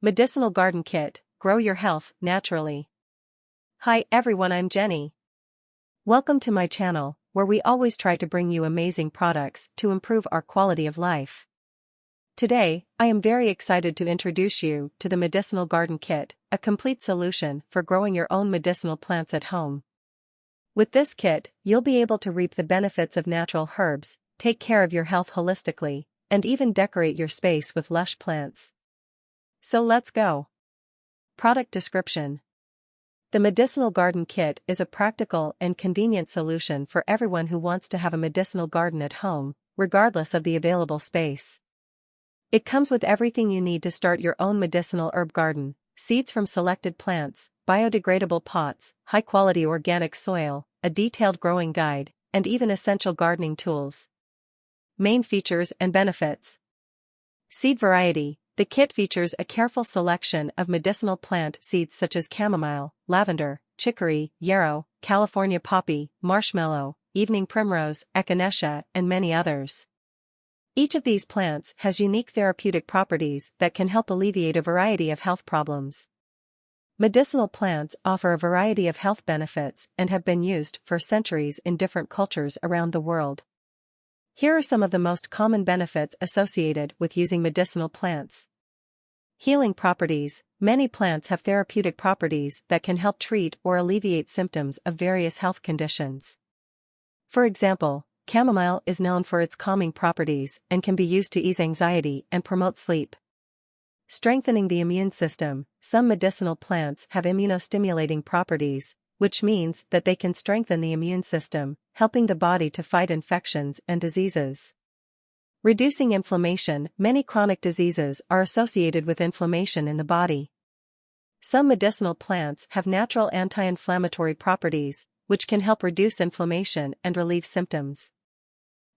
Medicinal Garden Kit, grow your health naturally. Hi everyone, I'm Jenny. Welcome to my channel, where we always try to bring you amazing products to improve our quality of life. Today, I am very excited to introduce you to the Medicinal Garden Kit, a complete solution for growing your own medicinal plants at home. With this kit, you'll be able to reap the benefits of natural herbs, take care of your health holistically, and even decorate your space with lush plants. So let's go. Product description. The Medicinal Garden Kit is a practical and convenient solution for everyone who wants to have a medicinal garden at home, regardless of the available space. It comes with everything you need to start your own medicinal herb garden: seeds from selected plants, biodegradable pots, high-quality organic soil, a detailed growing guide, and even essential gardening tools. Main features and benefits. Seed variety. The kit features a careful selection of medicinal plant seeds such as chamomile, lavender, chicory, yarrow, California poppy, marshmallow, evening primrose, echinacea, and many others. Each of these plants has unique therapeutic properties that can help alleviate a variety of health problems. Medicinal plants offer a variety of health benefits and have been used for centuries in different cultures around the world. Here are some of the most common benefits associated with using medicinal plants. Healing properties. Many plants have therapeutic properties that can help treat or alleviate symptoms of various health conditions. For example, chamomile is known for its calming properties and can be used to ease anxiety and promote sleep. Strengthening the immune system. Some medicinal plants have immunostimulating properties, which means that they can strengthen the immune system, helping the body to fight infections and diseases. Reducing inflammation. Many chronic diseases are associated with inflammation in the body. Some medicinal plants have natural anti-inflammatory properties, which can help reduce inflammation and relieve symptoms.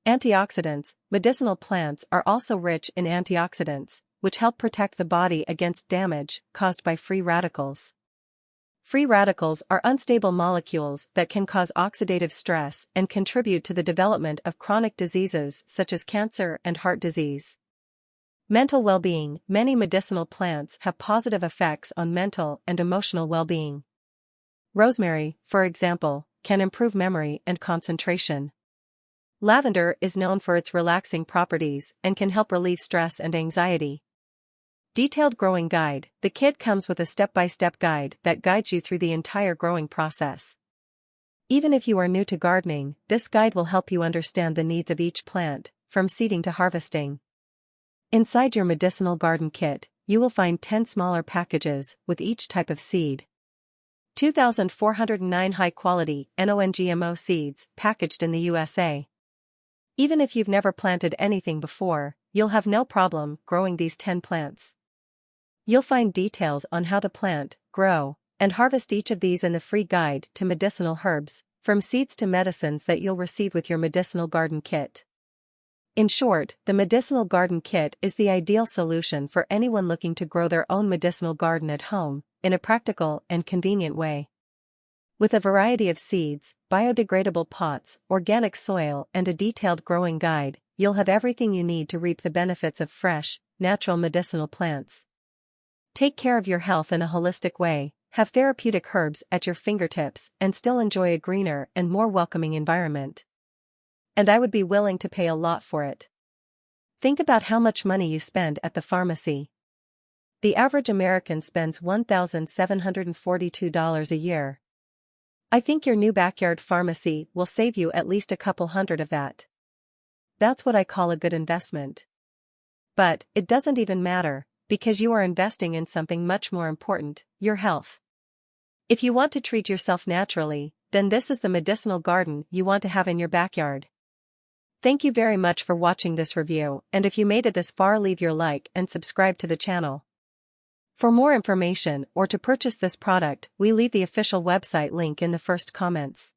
Antioxidants. Medicinal plants are also rich in antioxidants, which help protect the body against damage caused by free radicals. Free radicals are unstable molecules that can cause oxidative stress and contribute to the development of chronic diseases such as cancer and heart disease. Mental well-being. Many medicinal plants have positive effects on mental and emotional well-being. Rosemary, for example, can improve memory and concentration. Lavender is known for its relaxing properties and can help relieve stress and anxiety. Detailed growing guide. The kit comes with a step-by-step guide that guides you through the entire growing process. Even if you are new to gardening, this guide will help you understand the needs of each plant, from seeding to harvesting. Inside your medicinal garden kit, you will find 10 smaller packages with each type of seed. 2,409 high-quality NON-GMO seeds packaged in the USA. Even if you've never planted anything before, you'll have no problem growing these 10 plants. You'll find details on how to plant, grow, and harvest each of these in the free guide to medicinal herbs, from seeds to medicines that you'll receive with your medicinal garden kit. In short, the Medicinal Garden Kit is the ideal solution for anyone looking to grow their own medicinal garden at home, in a practical and convenient way. With a variety of seeds, biodegradable pots, organic soil, and a detailed growing guide, you'll have everything you need to reap the benefits of fresh, natural medicinal plants. Take care of your health in a holistic way, have therapeutic herbs at your fingertips, and still enjoy a greener and more welcoming environment. And I would be willing to pay a lot for it. Think about how much money you spend at the pharmacy. The average American spends $1,742 a year. I think your new backyard pharmacy will save you at least a couple hundred of that. That's what I call a good investment. But it doesn't even matter, because you are investing in something much more important: your health. If you want to treat yourself naturally, then this is the medicinal garden you want to have in your backyard. Thank you very much for watching this review, and if you made it this far, leave your like and subscribe to the channel. For more information or to purchase this product, we leave the official website link in the first comments.